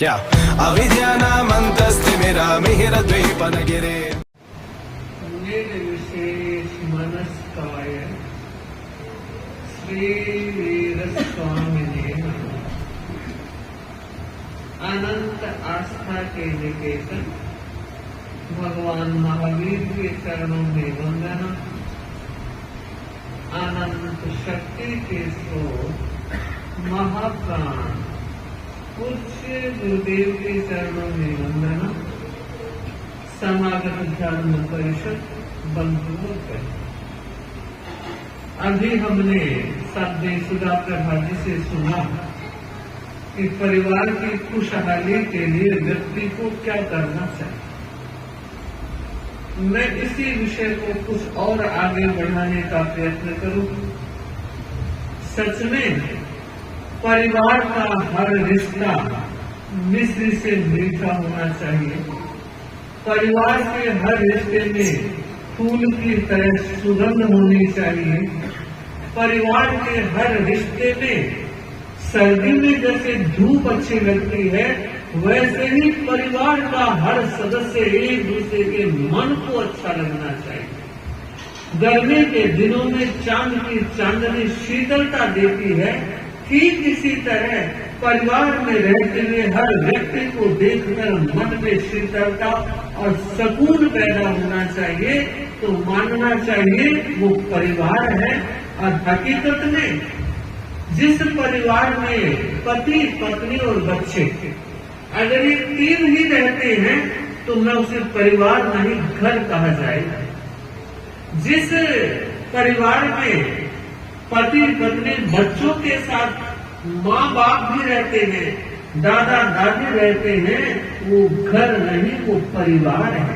क्या अविद्यानामन्तस्तिमिरामिहिरद्वीपनगिरे निर्विशेषमनस्काय श्रीवीरस्वामिने नमः। अनंत आस्था के निकेतन भगवान महावीर के चरणों में वंदना। अनंत शक्ति के स्रोत महाप्राण पूज्य गुरुदेव के चरणों में वंदना। समागत धर्म परिषद बंधुओं को अभी हमने सद्य सुधा प्रभा जी से सुना कि परिवार की खुशहाली के लिए व्यक्ति को क्या करना चाहिए। मैं इसी विषय को कुछ और आगे बढ़ाने का प्रयत्न करूं। सच में परिवार का हर रिश्ता मिश्री से मीठा होना चाहिए। परिवार के हर रिश्ते में फूल की तरह सुगंध होनी चाहिए। परिवार के हर रिश्ते में सर्दी में जैसे धूप अच्छी लगती है, वैसे ही परिवार का हर सदस्य एक दूसरे के मन को अच्छा लगना चाहिए। गर्मी के दिनों में चांद की चांदनी शीतलता देती है, ठीक इसी तरह परिवार में रहते हुए हर व्यक्ति को देखकर मन में शीतलता और सुकून पैदा होना चाहिए। तो मानना चाहिए वो परिवार है। और हकीकत में जिस परिवार में पति पत्नी और बच्चे अगर ये तीन ही रहते हैं तो मैं उसे परिवार नहीं घर कहा जाएगा। जिस परिवार में पति पत्नी बच्चों के साथ माँ बाप भी रहते हैं, दादा दादी रहते हैं, वो घर नहीं वो परिवार है।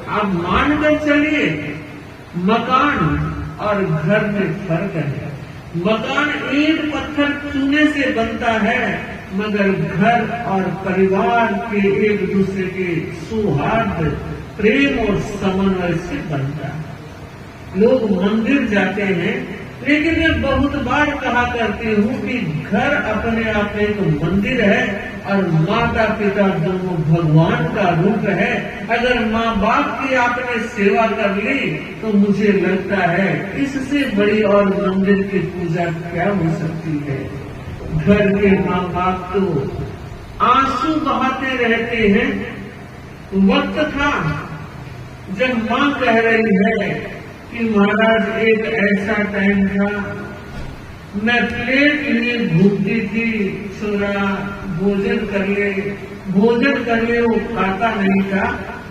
आप मानकर चलिए मकान और घर में फर्क है। मकान ईंट पत्थर चूने से बनता है, मगर घर और परिवार के एक दूसरे के सौहार्द प्रेम और समन्वय से बनता है। लोग मंदिर जाते हैं, लेकिन मैं बहुत बार कहा करती हूँ कि घर अपने आप में एक मंदिर है और माता पिता दोनों भगवान का रूप है। अगर माँ बाप की आपने सेवा कर ली तो मुझे लगता है इससे बड़ी और मंदिर की पूजा क्या हो सकती है। घर के माँ बाप तो आंसू बहाते रहते हैं। वक्त था जब माँ कह रही है कि महाराज एक ऐसा टाइम था मैं प्लेट लिए भूखती थी, छोरा भोजन कर ले वो खाता नहीं था,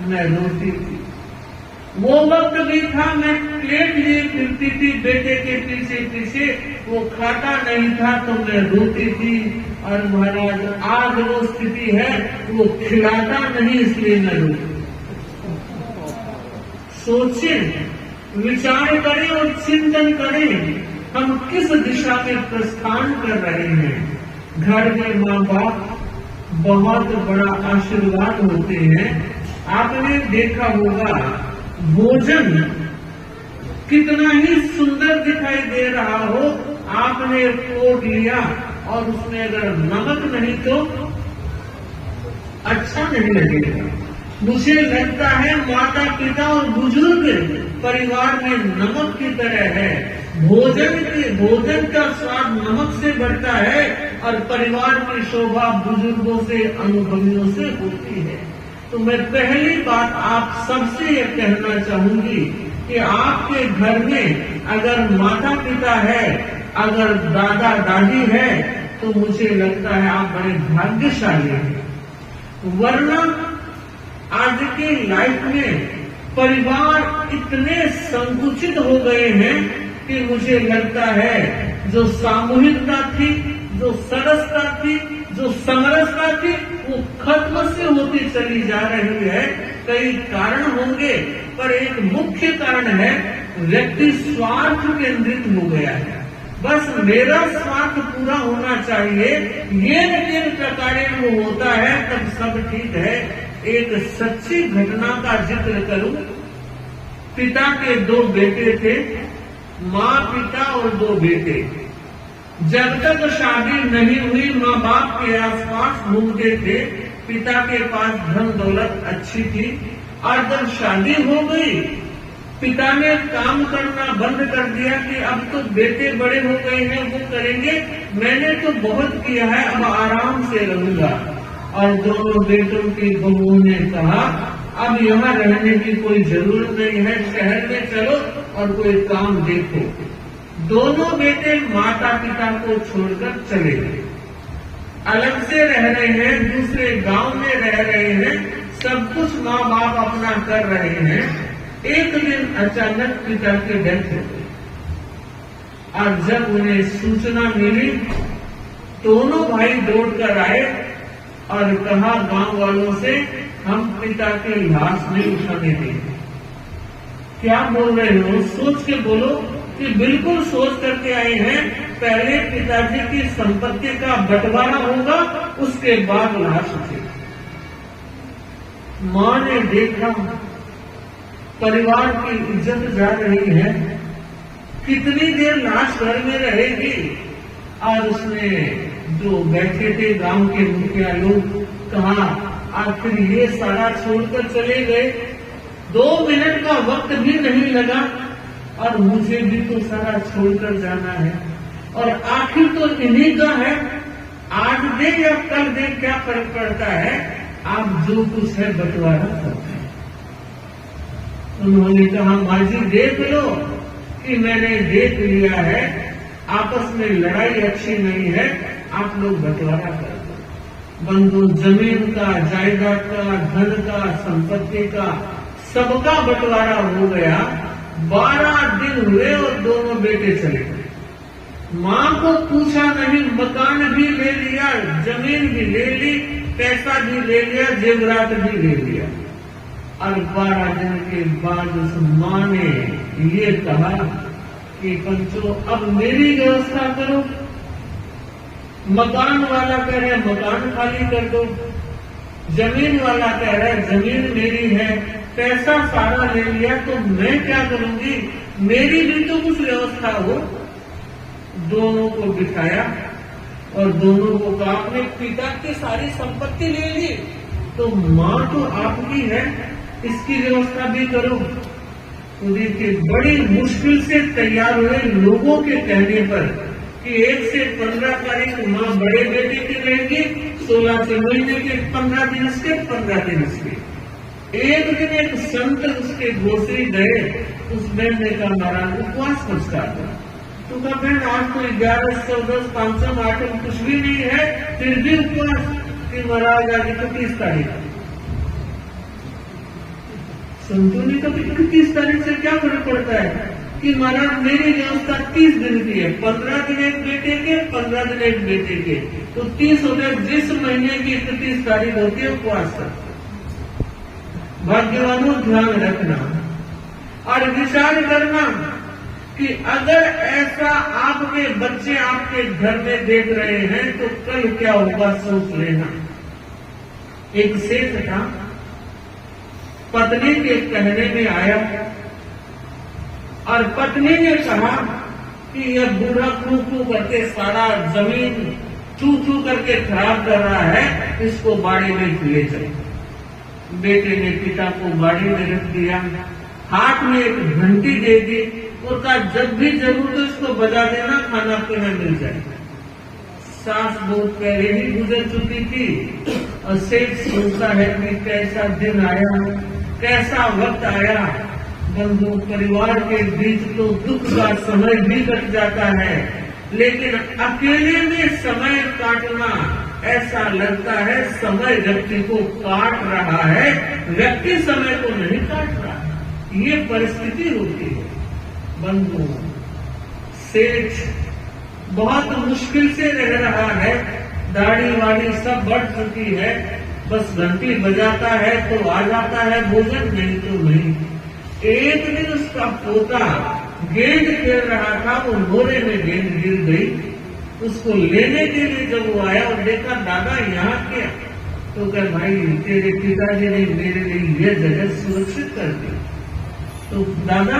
मैं रोती थी। वो वक्त भी था मैं प्लेट लिए फिरती थी बेटे के पीछे पीछे, वो खाता नहीं था तो मैं रोती थी। और महाराज आज वो स्थिति है वो खिलाता नहीं इसलिए मैं रोती। सोचें, विचार करें और चिंतन करें हम किस दिशा में प्रस्थान कर रहे हैं। घर में माँ बाप बहुत बड़ा आशीर्वाद होते हैं। आपने देखा होगा भोजन कितना ही सुंदर दिखाई दे रहा हो, आपने तोड़ लिया और उसमें अगर नमक नहीं तो अच्छा नहीं लगेगा। मुझे लगता है माता पिता और बुजुर्ग परिवार में नमक की तरह है। भोजन का स्वाद नमक से बढ़ता है और परिवार की शोभा बुजुर्गों से अनुभवियों से होती है। तो मैं पहली बात आप सबसे ये कहना चाहूंगी कि आपके घर में अगर माता पिता है, अगर दादा दादी है, तो मुझे लगता है आप बड़े भाग्यशाली हैं। वरना आज की लाइफ में परिवार इतने संकुचित हो गए हैं कि मुझे लगता है जो सामूहिकता थी, जो सरसता थी, जो समरसता थी, वो खत्म से होती चली जा रही है। कई कारण होंगे, पर एक मुख्य कारण है व्यक्ति स्वार्थ केंद्रित हो गया है। बस मेरा स्वार्थ पूरा होना चाहिए, ये किन प्रकार वो होता है तब सब ठीक है। एक सच्ची घटना का जिक्र करूं। पिता के 2 बेटे थे, माँ पिता और 2 बेटे। जब तक शादी नहीं हुई माँ बाप के आसपास घूमते थे, पिता के पास धन दौलत अच्छी थी, और जब शादी हो गई पिता ने काम करना बंद कर दिया कि अब तो बेटे बड़े हो गए हैं, वो करेंगे, मैंने तो बहुत किया है, अब आराम से रहूंगा। और दोनों बेटों की बहुओं ने कहा अब यहाँ रहने की कोई जरूरत नहीं है, शहर में चलो और कोई काम देखो। दोनों बेटे माता पिता को छोड़कर चले गए, अलग से रह रहे हैं, दूसरे गांव में रह रहे हैं, सब कुछ माँ बाप अपना कर रहे हैं। एक दिन अचानक पिता की डेथ हो गई, और जब उन्हें सूचना मिली दोनों भाई दौड़कर आए और कहा गांव वालों से हम पिता के लाश नहीं उठाने देंगे। क्या बोल रहे हो, सोच के बोलो। कि बिल्कुल सोच करके आए हैं, पहले पिताजी की संपत्ति का बंटवारा होगा, उसके बाद लाश उठेगी। माँ ने देखा परिवार की इज्जत जा रही है, कितनी देर लाश घर में रहेगी। और उसने जो बैठे थे गांव के मुखिया लोग कहा आखिर ये सारा छोड़कर चले गए, 2 मिनट का वक्त भी नहीं लगा, और मुझे भी तो सारा छोड़कर जाना है, और आखिर तो इन्हीं का है, आज दे या कल दे क्या फर्क पड़ता है, आप जो कुछ है बंटवारा करते हैं। उन्होंने कहा माँ जी देख लो कि मैंने देख लिया है, आपस में लड़ाई अच्छी नहीं है, आप लोग बंटवारा कर दो। बंधु जमीन का, जायदाद का, धन का, संपत्ति का सबका बंटवारा हो गया। 12 दिन हुए और दोनों बेटे चले गए। माँ को पूछा नहीं, मकान भी ले लिया, जमीन भी ले ली, पैसा भी ले लिया, जेवरात भी ले लिया। और 12 दिन के बाद उस माँ ने ये कहा कि पंचों अब मेरी व्यवस्था करो। मकान वाला कह रहे मकान खाली कर दो, जमीन वाला कह रहा है जमीन मेरी है, पैसा सारा ले लिया तो मैं क्या करूंगी, मेरी भी तो कुछ व्यवस्था हो। दोनों को बिठाया और दोनों को कहा अपने पिता की सारी संपत्ति ले ली, तो माँ तो आपकी है, इसकी व्यवस्था भी करो। तो देखिए बड़ी मुश्किल से तैयार हुए लोगों के कहने पर कि 1 से 15 तारीख माँ बड़े बेटे की रहेंगी, 16 से महीने के 15 दिन इसके 15 दिन इसके। एक दिन एक संत उसके गोसरी गए, उस बहन ने कहा महाराज उपवास कुछ कर दो। तो कहा बहन आज तो 11, 14, 500, 8 कुछ भी नहीं है, फिर भी उपवास। कि महाराज आज 31 तारीख। संतों ने कहा 31 तारीख से क्या फर्क पड़ता है, कि महाराज मेरी व्यवस्था 30 दिन की है, 15 दिन एक बेटे के, 15 दिन एक बेटे के, तो 30 हो गए। जिस महीने की 31 तारीख होती है उपवास कर। भाग्यवानों ध्यान रखना और विचार करना कि अगर ऐसा आपके बच्चे आपके घर में देख रहे हैं तो कल क्या होगा सोच लेना। एक सेठ था, पत्नी के कहने में आया और पत्नी ने कहा कि यह बूढ़ा फू फू करके सारा जमीन चू चू करके खराब कर रहा है, इसको बाड़ी में ले चले। बेटे ने पिता को बाड़ी में रख दिया, हाथ में एक घंटी दे दी और कहा जब भी जरूरत हो इसको बजा देना, खाना पीना मिल जाएगा। सास बहुत पहले ही गुजर चुकी थी और सेठ सोचता है कि कैसा दिन आया, कैसा वक्त आया। बंधु परिवार के बीच तो दुख का समय भी कट जाता है, लेकिन अकेले में समय काटना ऐसा लगता है समय व्यक्ति को काट रहा है, व्यक्ति समय को नहीं काट रहा है। ये परिस्थिति होती है। बंधु सेठ बहुत मुश्किल से रह रहा है, दाढ़ी वाड़ी सब बढ़ चुकी है, बस घंटी बजाता है तो आ जाता है भोजन, नहीं तो नहीं। एक दिन उसका पोता गेंद खेल रहा था, वो मोरे में गेंद गिर गई। उसको लेने के लिए जब वो आया और देखा दादा यहाँ क्या, तो कहा भाई तेरे पिताजी ने मेरे लिए ये जगह सुरक्षित कर दी। तो दादा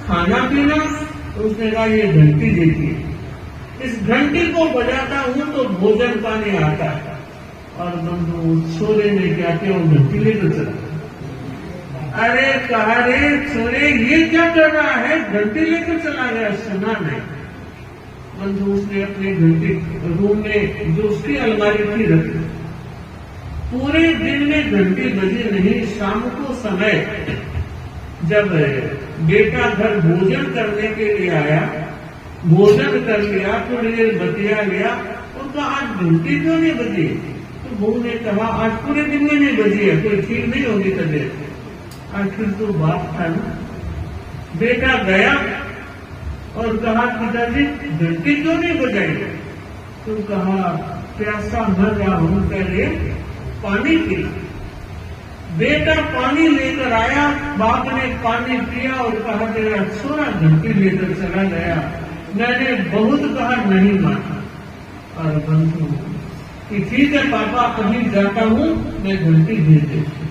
खाना पीना, तो उसने कहा ये घंटी देती है, इस घंटी को बजाता हूँ तो भोजन पानी आता है। और बंधु छोरे ने क्या किया, वो घंटी लेकर चला। अरे कहा रे छोरे ये क्या कर रहा है, घंटी लेकर चला गया। सुना नहीं। बंधु उसने अपने घंटी रूम में जो उसकी अलमारी थी रखी। पूरे दिन में घंटी बजी नहीं। शाम को समय जब बेटा घर भोजन करने के लिए आया, भोजन कर लिया, थोड़ी देर बतिया लिया और कहा आज घंटी क्यों नहीं बजी। तो बहू ने कहा आज पूरे दिन में नहीं बजी है, कोई ठीक नहीं होगी तबीयत। आखिर तो बात था ना। बेटा गया और कहा पिताजी घंटी क्यों नहीं बजाई। तो कहा प्यासा मर रहा हूं, पहले पानी पी। बेटा पानी लेकर आया, बाप ने पानी पिया और कहा तेरा छोरा घंटी लेकर चला गया। मैंने बहुत कहा नहीं माना। और बंधु कि ठीक है पापा अभी जाता हूं, मैं घंटी भेज देती।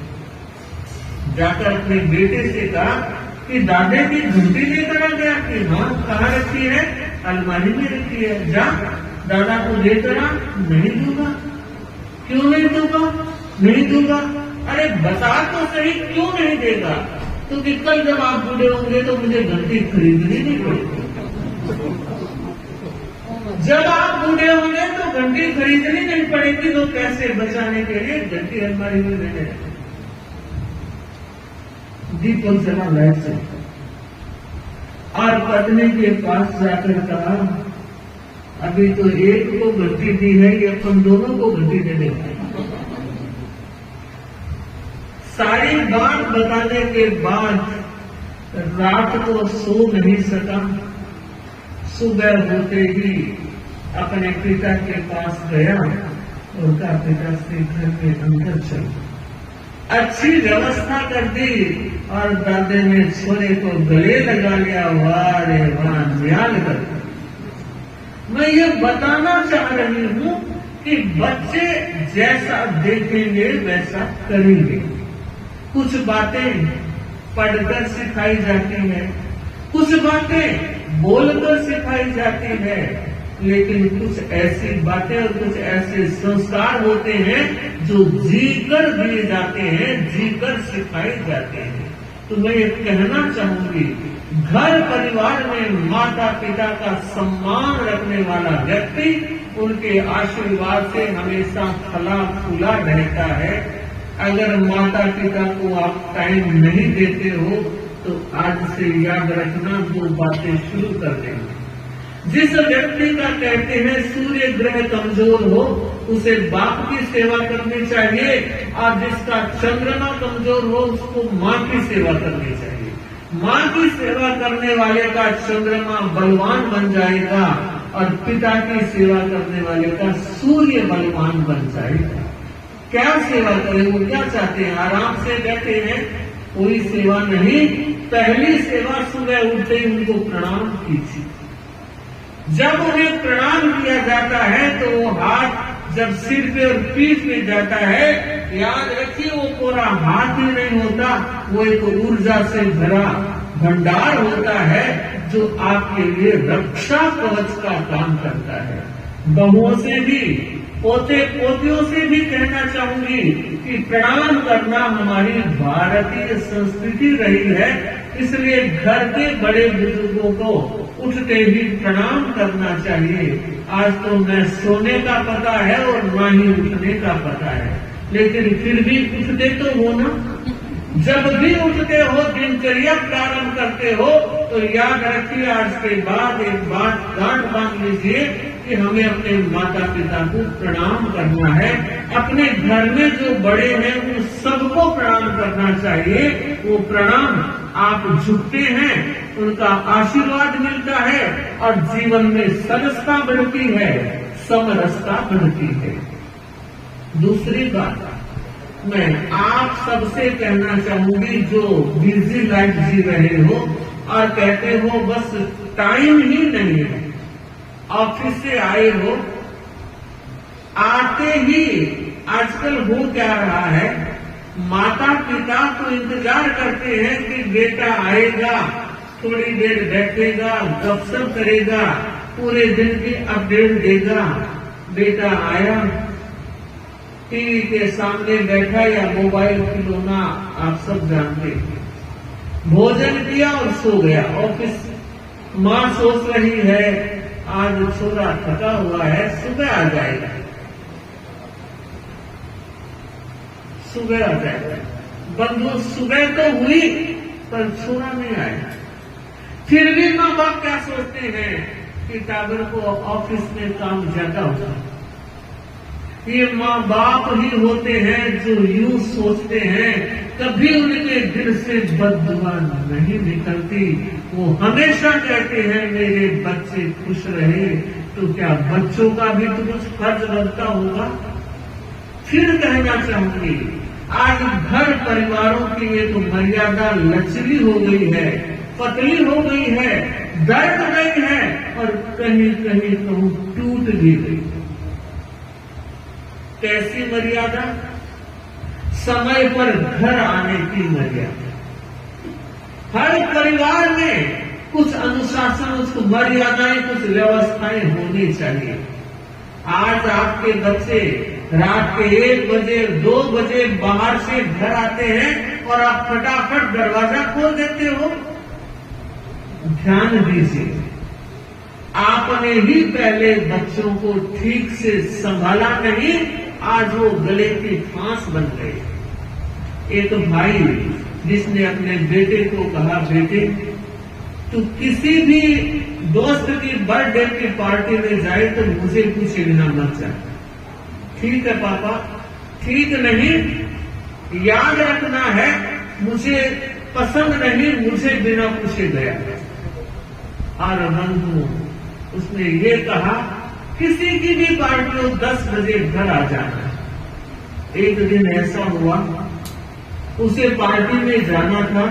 जाकर अपने बेटे से कहा कि दादे की घंटी लेकर आ गया। कि हाँ कहाँ रखी है, अलमारी में रखी है, जा दादा को लेकर आ। नहीं दूंगा। क्यों नहीं दूंगा, नहीं दूंगा। अरे बता तो सही क्यों नहीं देगा। तो कि कल जब आप बूढ़े होंगे तो मुझे घंटी खरीदनी नहीं पड़ेगी। जब आप बूढ़े होंगे तो घंटी खरीदनी नहीं पड़ेगी, तो पैसे बचाने के लिए घंटी अलमारी में लेने। दीपक जला लाइट से और पत्नी के पास जाकर कहा अभी तो एक को घंटी दी है, ये अपन दोनों को घंटी दे देते। सारी बात बताने के बाद रात को सो नहीं सका। सुबह होते ही अपने पिता के पास गया और कहा पिता से घर के अंदर चलो। अच्छी व्यवस्था कर दी और दादे ने छोरे को गले लगा लिया। वाह रे वाह, न्याल कर। मैं ये बताना चाह रही हूं कि बच्चे जैसा देखेंगे वैसा करेंगे। कुछ बातें पढ़कर सिखाई जाती है, कुछ बातें बोलकर सिखाई जाती है, लेकिन कुछ ऐसी बातें और कुछ ऐसे संस्कार होते हैं जो जीकर दिए जाते हैं, जीकर सिखाए जाते हैं। तो मैं ये कहना चाहूंगी, घर परिवार में माता पिता का सम्मान रखने वाला व्यक्ति उनके आशीर्वाद से हमेशा फला फूला रहता है। अगर माता पिता को आप टाइम नहीं देते हो तो आज से याद रखना, दो बातें शुरू कर देंगे। जिस व्यक्ति का कहते हैं सूर्य ग्रह कमजोर हो उसे बाप की सेवा करनी चाहिए, और जिसका चंद्रमा कमजोर हो उसको माँ की सेवा करनी चाहिए। माँ की सेवा करने वाले का चंद्रमा बलवान बन जाएगा और पिता की सेवा करने वाले का सूर्य बलवान बन जाएगा। क्या सेवा करें, वो क्या चाहते हैं, आराम से बैठे हैं, कोई सेवा नहीं। पहली सेवा सुबह उठते ही उनको प्रणाम कीजिए। जब उन्हें प्रणाम किया जाता है तो वो हाथ जब सिर पे और पीठ पे जाता है, याद रखिए वो पूरा हाथ ही नहीं होता, वो एक ऊर्जा से भरा भंडार होता है जो आपके लिए रक्षा कवच का काम करता है। बहुओं से भी, पोते पोतियों से भी कहना चाहूंगी कि प्रणाम करना हमारी भारतीय संस्कृति रही है, इसलिए घर के बड़े बुजुर्गों को उठते ही प्रणाम करना चाहिए। आज तो न सोने का पता है और न ही उठने का पता है, लेकिन फिर भी उठते तो हो ना। जब भी उठते हो, दिनचर्या प्रारंभ करते हो, तो याद रखिए आज के बाद एक बात गांठ बांध लीजिए कि हमें अपने माता पिता को प्रणाम करना है। अपने घर में जो बड़े हैं उन सबको प्रणाम करना चाहिए। वो प्रणाम आप झुकते हैं, उनका आशीर्वाद मिलता है और जीवन में सरसता बढ़ती है, समरसता बढ़ती है। दूसरी बात मैं आप सबसे कहना चाहूंगी जो बिजी लाइफ जी रहे हो और कहते हो बस टाइम ही नहीं है, ऑफिस से आए हो, आते ही आजकल हो क्या रहा है, माता पिता तो इंतजार करते हैं कि बेटा आएगा, थोड़ी देर बैठेगा, गपशप करेगा, पूरे दिन की अपडेट देगा। बेटा आया, टीवी के सामने बैठा या मोबाइल खिलौना, आप सब जानते हैं। भोजन किया और सो गया ऑफिस। माँ सोच रही है आज छोरा थका हुआ है, सुबह आ जाएगा, सुबह आ जाएगा। बंधु सुबह तो हुई पर छोरा नहीं आया। फिर भी माँ बाप क्या सोचते हैं कि टागर को ऑफिस में काम ज्यादा होता है। ये माँ बाप ही होते हैं जो यूं सोचते हैं, कभी उनके दिल से बददुआ नहीं निकलती। वो हमेशा कहते हैं मेरे बच्चे खुश रहे। तो क्या बच्चों का भी तो कुछ फर्ज बनता होगा? फिर कहना चाहूंगी, आज घर परिवारों की ये तो मर्यादा लचली हो गई है, पतली हो गई है, दर्द गई है और कहीं कहीं कहूं टूट भी गई। कैसी मर्यादा? समय पर घर आने की मर्यादा। हर परिवार में कुछ अनुशासन, कुछ मर्यादाएं, कुछ व्यवस्थाएं होनी चाहिए। आज आपके बच्चे रात के 1 बजे 2 बजे बाहर से घर आते हैं और आप फटाफट दरवाजा खोल देते हो। ध्यान दीजिए, आपने ही पहले बच्चों को ठीक से संभाला नहीं, आज वो गले की फांस बन गए। एक भाई जिसने अपने बेटे को कहा, बेटे तू किसी भी दोस्त की बर्थडे की पार्टी में जाए तो मुझे पूछे बिना मत जा। ठीक है पापा, ठीक नहीं, याद रखना है मुझे पसंद नहीं, मुझे बिना पूछे गया। और बंधु उसने ये कहा किसी की भी पार्टी हो 10 बजे घर आ जाना। एक दिन ऐसा हुआ, उसे पार्टी में जाना था,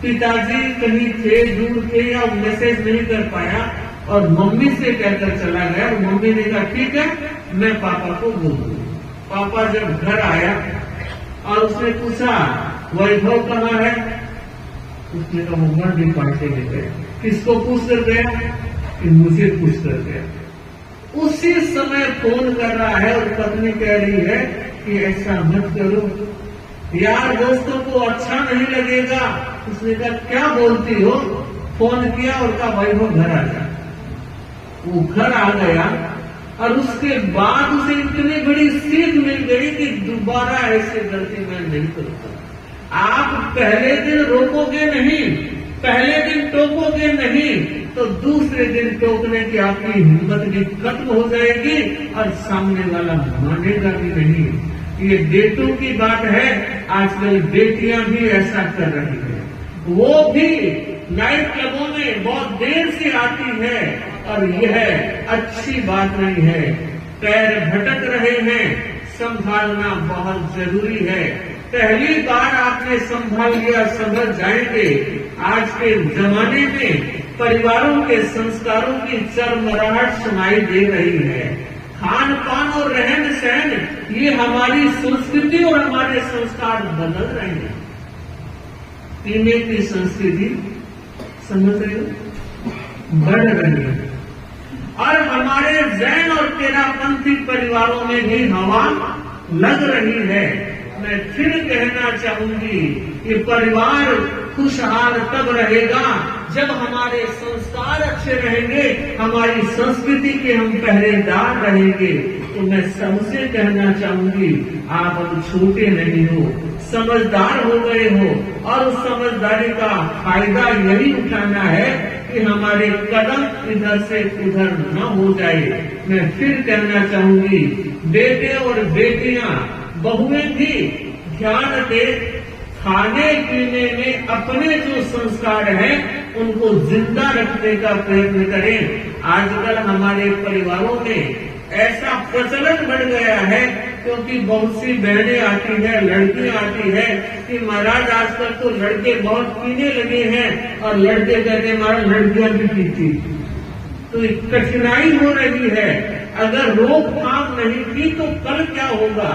पिताजी कहीं थे, दूर थे या मैसेज नहीं कर पाया और मम्मी से कहकर चला गया। और मम्मी ने कहा ठीक है मैं पापा को बोल दूंगी। पापा जब घर आया और उसने पूछा वैभव कहाँ है, उसने कहा वो बर्थडे पार्टी में गया। किसको पूछ कर गया? कि मुझे पूछ कर गया। उसी समय फोन कर रहा है और पत्नी कह रही है कि ऐसा मत करो यार, दोस्तों को अच्छा नहीं लगेगा। उसने कहा क्या बोलती हो? फोन किया और कहा वैभव घर आ जा। वो घर आ गया और उसके बाद उसे इतनी बड़ी सीख मिल गई कि दोबारा ऐसी गलती मैं नहीं करूंगा। आप पहले दिन रोकोगे नहीं, पहले दिन टोकोगे नहीं, तो दूसरे दिन टोकने की आपकी हिम्मत भी खत्म हो जाएगी और सामने वाला मानेगा भी नहीं। ये बेटों की बात है, आजकल बेटियां भी ऐसा कर रही है। वो भी नाइट क्लबों में बहुत देर से आती है और यह अच्छी बात नहीं है। पैर भटक रहे हैं, संभालना बहुत जरूरी है। पहली बार आपने संभाल लिया, समझ जाएंगे। आज के जमाने में परिवारों के संस्कारों की चरमराहट सुनाई दे रही है। खान पान और रहन सहन ये हमारी संस्कृति और हमारे संस्कार बदल रहे हैं। पीने की संस्कृति समझ रहे हो, बढ़ रही है और हमारे जैन और तेरापंथी परिवारों में भी हवा लग रही है। मैं फिर कहना चाहूंगी कि परिवार खुशहाल तब रहेगा जब हमारे संस्कार अच्छे रहेंगे, हमारी संस्कृति के हम पहरेदार रहेंगे। तो मैं सबसे कहना चाहूंगी आप अब छोटे नहीं हो, समझदार हो गए हो और उस समझदारी का फायदा यही उठाना है कि हमारे कदम इधर से उधर न हो जाए। मैं फिर कहना चाहूंगी बेटे और बेटियां, बहुएं भी ध्यान दे, खाने पीने में अपने जो संस्कार हैं उनको जिंदा रखने का प्रयत्न करें। आजकल हमारे परिवारों में ऐसा प्रचलन बढ़ गया है क्योंकि बहुत सी बहनें आती है, लड़कियां आती है कि महाराज आजकल तो लड़के बहुत पीने लगे हैं और लड़के कहते महाराज लड़कियां भी पीती। तो कठिनाई हो रही है। अगर रोकथाम नहीं की तो कल क्या होगा?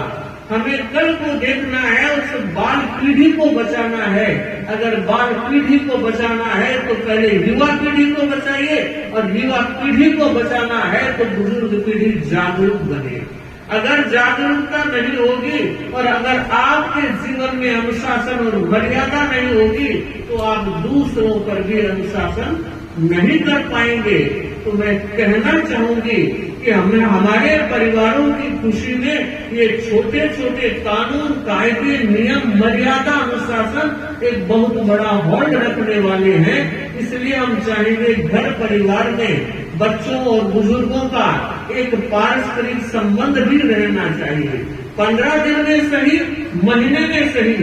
हमें कल को देखना है, उस बाल पीढ़ी को बचाना है। अगर बाल पीढ़ी को बचाना है तो पहले युवा पीढ़ी को बचाइए और युवा पीढ़ी को बचाना है तो बुजुर्ग पीढ़ी जागरूक बने। अगर जागरूकता नहीं होगी और अगर आपके जीवन में अनुशासन और मर्यादा नहीं होगी तो आप दूसरों पर भी अनुशासन नहीं कर पाएंगे। तो मैं कहना चाहूंगी कि हमें हमारे परिवारों की खुशी में ये छोटे छोटे कानून, कायदे, नियम, मर्यादा, अनुशासन एक बहुत बड़ा होल्ड रखने वाले हैं। इसलिए हम चाहेंगे घर परिवार में बच्चों और बुजुर्गों का एक पारस्परिक संबंध भी रहना चाहिए। 15 दिन में सही, महीने में सही,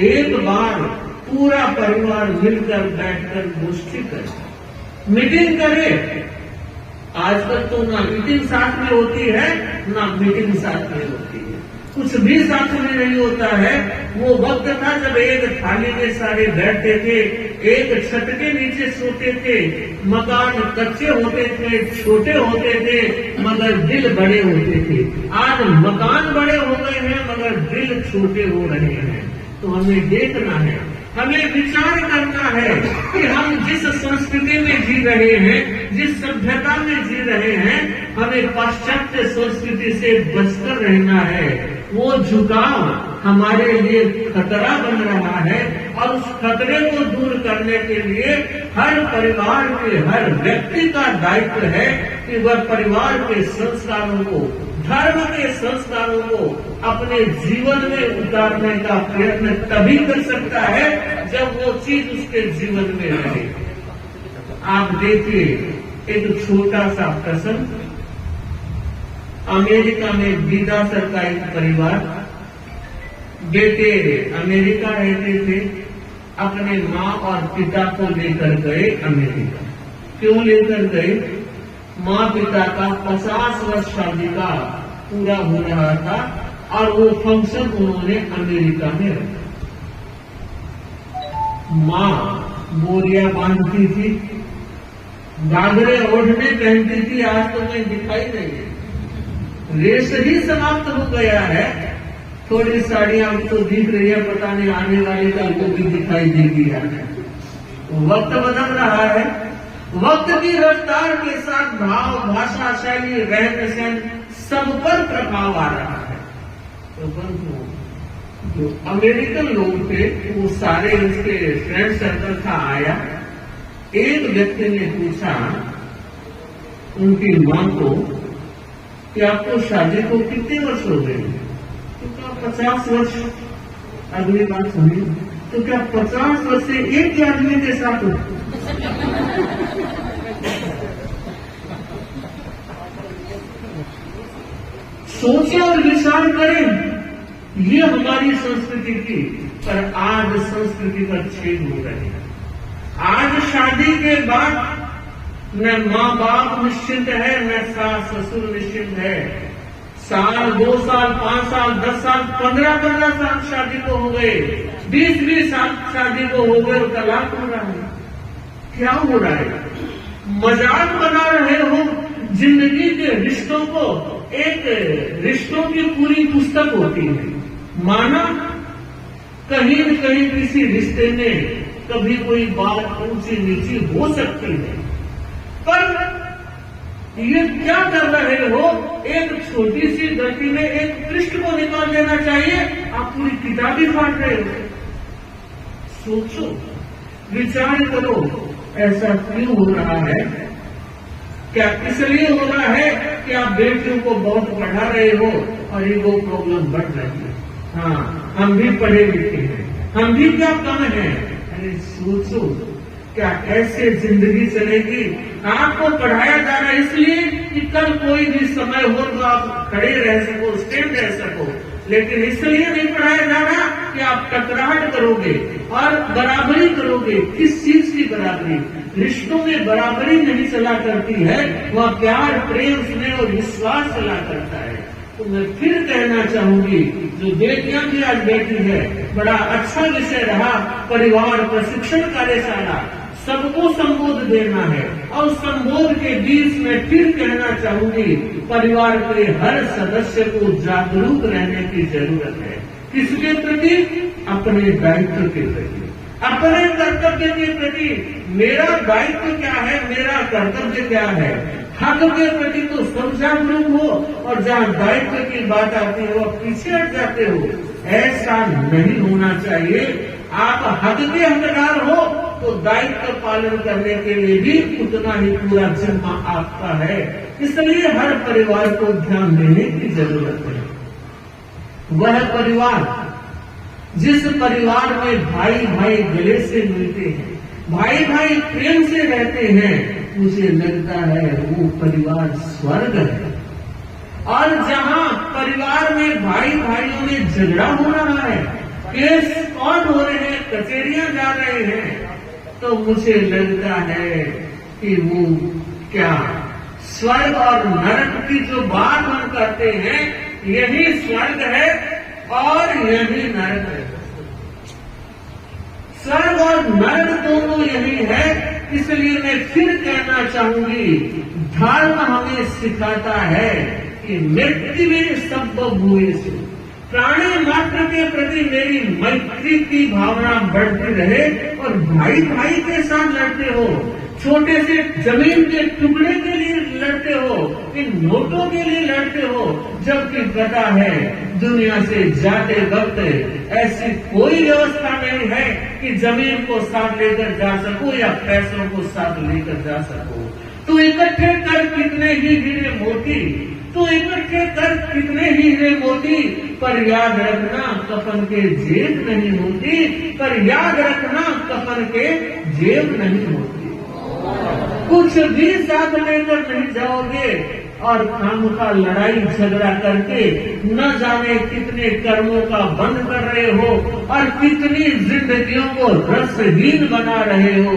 एक बार पूरा परिवार मिलकर बैठकर गोष्ठी करे, मीटिंग करे। आजकल तो ना मीटिंग साथ में होती है ना मीटिंग साथ में होती है, कुछ भी साथ में नहीं होता है। वो वक्त था जब एक थाली में सारे बैठते थे, एक छत के नीचे सोते थे, मकान कच्चे होते थे, छोटे होते थे, मगर दिल बड़े होते थे। आज मकान बड़े हो गए हैं मगर दिल छोटे हो रहे हैं। तो हमें देखना है, हमें विचार करना है कि हम जिस संस्कृति में जी रहे हैं, जिस सभ्यता में जी रहे हैं, हमें पाश्चात्य संस्कृति से बचकर रहना है। वो झुकाव हमारे लिए खतरा बन रहा है और उस खतरे को दूर करने के लिए हर परिवार के हर व्यक्ति का दायित्व है कि वह परिवार के संस्कारों को, धर्म के संस्कारों को अपने जीवन में उतारने का प्रयत्न तभी कर सकता है जब वो चीज उसके जीवन में रहे। आप देखिए एक छोटा सा प्रसंग, अमेरिका में विदासर का एक परिवार, बेटे अमेरिका रहते थे, अपने माँ और पिता को लेकर गए अमेरिका। क्यों लेकर गए? माँ पिता का 50 वर्ष शादी का पूरा हो रहा था और वो फंक्शन उन्होंने अमेरिका में रखा। माँ बोरिया बांधती थी, घाघरे ओढ़ने पहनती थी, आज तो मैं दिखाई नहीं है, रेस ही समाप्त हो गया है। थोड़ी साड़ियां तो दिख रही है, पता नहीं आने वाली कल को भी दिखाई देगी। वक्त बदल रहा है, वक्त की रफ्तार के साथ भाव, भाषा, शैली, रहन सहन सब पर प्रभाव आ रहा है। तो बंधु जो अमेरिकन लोग थे वो सारे उसके फ्रेंड सर्कल का आया। एक व्यक्ति ने पूछा उनकी मां को कि आपको शादी को कितने वर्ष हो गए? तो क्या 50 वर्ष। अगली बात सुनिए, तो क्या 50 वर्ष से एक ही आदमी के साथ हो? सोचें और विचार करें, ये हमारी संस्कृति थी। पर आज संस्कृति पर छेद हो रहे हैं। आज शादी के बाद न माँ बाप निश्चिंत है, न सास ससुर निश्चिंत है। साल, 2 साल, 5 साल, 10 साल, 15 साल शादी को हो गए, 20 साल शादी को हो गए, तलाक हो रहा है। क्या हो रहा है? मजाक बना रहे हो जिंदगी के रिश्तों को। एक रिश्तों की पूरी पुस्तक होती है, माना कहीं न कहीं किसी रिश्ते में कभी कोई बात ऊंची नीची हो सकती है, पर ये क्या कर रहे हो? एक छोटी सी गलती में एक पृष्ठ को निकाल देना चाहिए, आप पूरी किताब ही फाड़ रहे हो। सोचो, विचार करो, ऐसा क्यों हो रहा है? क्या इसलिए हो रहा है कि आप बेटियों को बहुत पढ़ा रहे हो और ईगो प्रॉब्लम बढ़ रही है? हाँ, हम भी पढ़े लिखे हैं, हम भी क्या कम है? अरे सोचो, क्या ऐसे जिंदगी चलेगी? आपको पढ़ाया जा रहा है इसलिए कि कल कोई भी समय हो तो आप खड़े रह सको, स्टैंड रह सको, लेकिन इसलिए नहीं पढ़ाया जा रहा कि आप टकराहट करोगे और बराबरी करोगे। किस चीज की बराबरी? रिश्तों में बराबरी नहीं चला करती है, वह प्यार, प्रेम, स्नेह और विश्वास चला करता है। तो मैं फिर कहना चाहूंगी, जो बेटियां भी आज बैठी है, बड़ा अच्छा विषय रहा परिवार प्रशिक्षण कार्यशाला, सबको संबोध देना है। और संबोध के बीच में फिर कहना चाहूंगी, परिवार के हर सदस्य को जागरूक रहने की जरूरत है। किसके प्रति? अपने दायित्व के प्रति, अपने कर्तव्य के प्रति। मेरा दायित्व क्या है, मेरा कर्तव्य क्या है? हक के प्रति तो सब जागरूक हो, और जहाँ दायित्व की बात आती है वो पीछे हट जाते हो। ऐसा नहीं होना चाहिए। आप हक के हकदार हो तो दायित्व पालन करने के लिए भी उतना ही पूरा जिम्मा आपका है। इसलिए हर परिवार को ध्यान देने की जरूरत है। वह परिवार जिस परिवार में भाई भाई गले से मिलते हैं, भाई भाई प्रेम से रहते हैं, मुझे लगता है वो परिवार स्वर्ग है। और जहाँ परिवार में भाई भाइयों में झगड़ा हो रहा है, केस कौन हो रहे हैं, कचहरियां जा रहे हैं, तो मुझे लगता है कि वो क्या स्वर्ग और नरक की जो बात हम करते हैं, यही स्वर्ग है और यही नरक है। स्वर्ग और नरक दोनों यही है। इसलिए मैं फिर कहना चाहूंगी, धर्म हमें सिखाता है कि मृत्यु में सब भूए से प्राणी मात्र के प्रति मेरी मैत्री की भावना बढ़ती रहे। और भाई भाई के साथ लड़ते हो, छोटे से जमीन के टुकड़े के लिए लड़ते हो, इन नोटों के लिए लड़ते हो, जबकि पता है दुनिया से जाते वक्त ऐसी कोई व्यवस्था नहीं है कि जमीन को साथ लेकर जा सको या पैसों को साथ लेकर जा सको। तो इकट्ठे कर कितने ही हीरे मोती, तो इकट्ठे कर कितने ही हीरे मोती, पर याद रखना कफन के जेब नहीं होती, पर याद रखना कफन के जेब नहीं होती। कुछ भी साथ लेकर नहीं जाओगे और खामखा लड़ाई झगड़ा करके न जाने कितने कर्मों का बंद कर रहे हो और कितनी जिंदगियों को रसहीन बना रहे हो।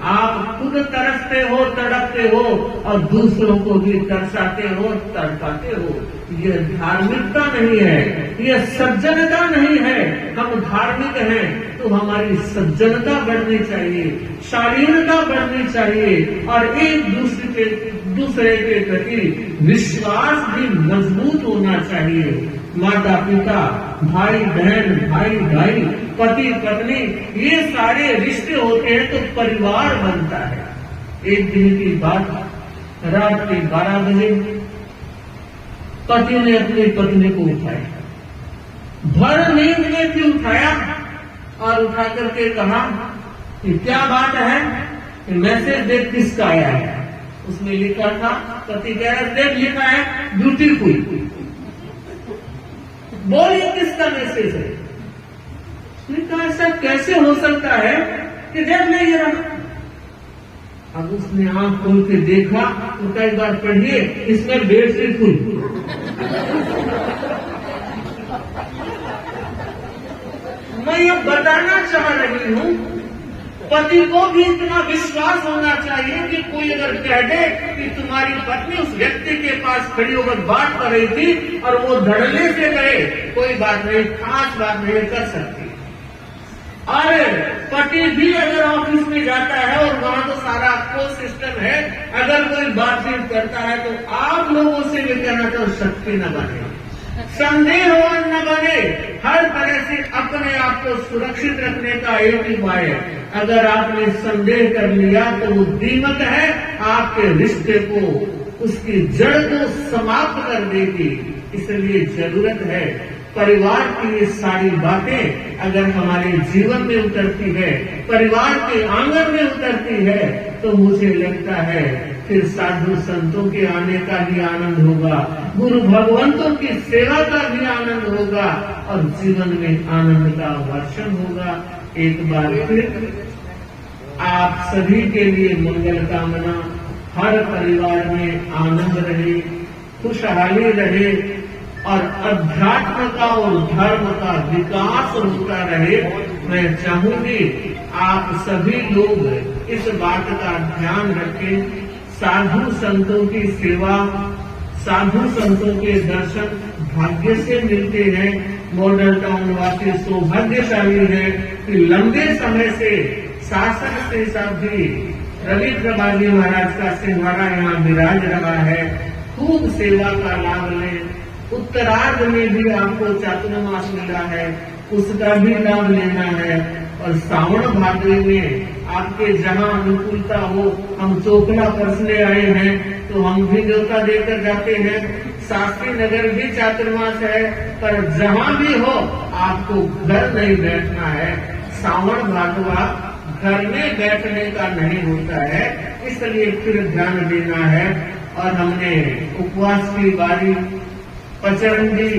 आप खुद तरसते हो, तड़पते हो और दूसरों को भी तरसाते हो, तड़पाते हो। यह धार्मिकता नहीं है, यह सज्जनता नहीं है। हम धार्मिक हैं तो हमारी सज्जनता बढ़नी चाहिए, शालीनता बढ़नी चाहिए और एक दूसरे के प्रति विश्वास भी मजबूत होना चाहिए। माता पिता, भाई बहन, भाई भाई, पति पत्नी, ये सारे रिश्ते होते हैं तो परिवार बनता है। एक दिन की बात, रात के 12 बजे पति ने अपनी पत्नी को उठाया, भर नींद में भी उठाया और उठा करके कहा कि क्या बात है, कि मैसेज देख किसका आया है। उसमें लिखा था, पति कह रहा देख लिखा है ब्यूटीफुल। बोलिए किसका मैसेज है। उसने कहा ऐसा कैसे हो सकता है कि देख नहीं रहा। अब उसने आंख खोल के देखा तो कई बार पढ़िए, इसमें ब्यूटीफुल। मैं ये बताना चाह रही हूं, पति को भी इतना विश्वास होना चाहिए कि कोई अगर कह दे कि तुम्हारी पत्नी उस व्यक्ति के पास खड़ी होकर बात कर रही थी और वो धड़ल्ले से गए, कोई बात नहीं, खास बात नहीं कर सकती। और पति भी अगर ऑफिस में जाता है और वहां तो सारा आपको सिस्टम है, अगर कोई बातचीत करता है तो आप लोगों से भी कहना तो शक्ति न बने, संदेह न बने। हर तरह से अपने आप को सुरक्षित रखने का एक ही उपाय है। अगर आपने संदेह कर लिया तो वो दीमक है, आपके रिश्ते को, उसकी जड़ को समाप्त कर देगी। इसलिए जरूरत है परिवार की ये सारी बातें अगर हमारे जीवन में उतरती है, परिवार के आंगन में उतरती है, तो मुझे लगता है फिर साधु संतों के आने का भी आनंद होगा, गुरु भगवंतों की सेवा का भी आनंद होगा और जीवन में आनंद का वर्षण होगा। एक बार फिर आप सभी के लिए मंगल कामना। हर परिवार में आनंद रहे, खुशहाली रहे और अध्यात्म का और धर्म का विकास होता रहे। मैं चाहूंगी आप सभी लोग इस बात का ध्यान रखें। साधु संतों की सेवा, साधु संतों के दर्शन भाग्य से मिलते हैं। मॉडल टाउन वासी सौभाग्यशाली है कि लंबे समय से शासक से साथी रवि प्रभाजी महाराज का सिंहारा यहाँ विराज रहा है। खूब सेवा का लाभ लें। उत्तरार्ध में भी आपको चातुर्मास मिला है, उसका भी लाभ लेना है। और सावन भाद्र में आपके जहाँ अनुकूलता हो, हम चोखला परसने आए हैं तो हम भी न्योता देकर जाते हैं। शास्त्री नगर भी चातुर्मास है, पर जहाँ भी हो आपको घर नहीं बैठना है। सावन भादवा घर में बैठने का नहीं होता है, इसलिए फिर ध्यान देना है। और हमने उपवास की बारी, पचरंगी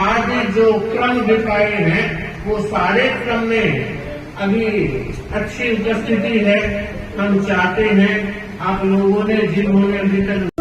आदि जो क्रम दिखाए हैं, वो सारे क्रम में अभी अच्छी उपस्थिति है। हम चाहते हैं आप लोगों ने जिन्होंने अभी तक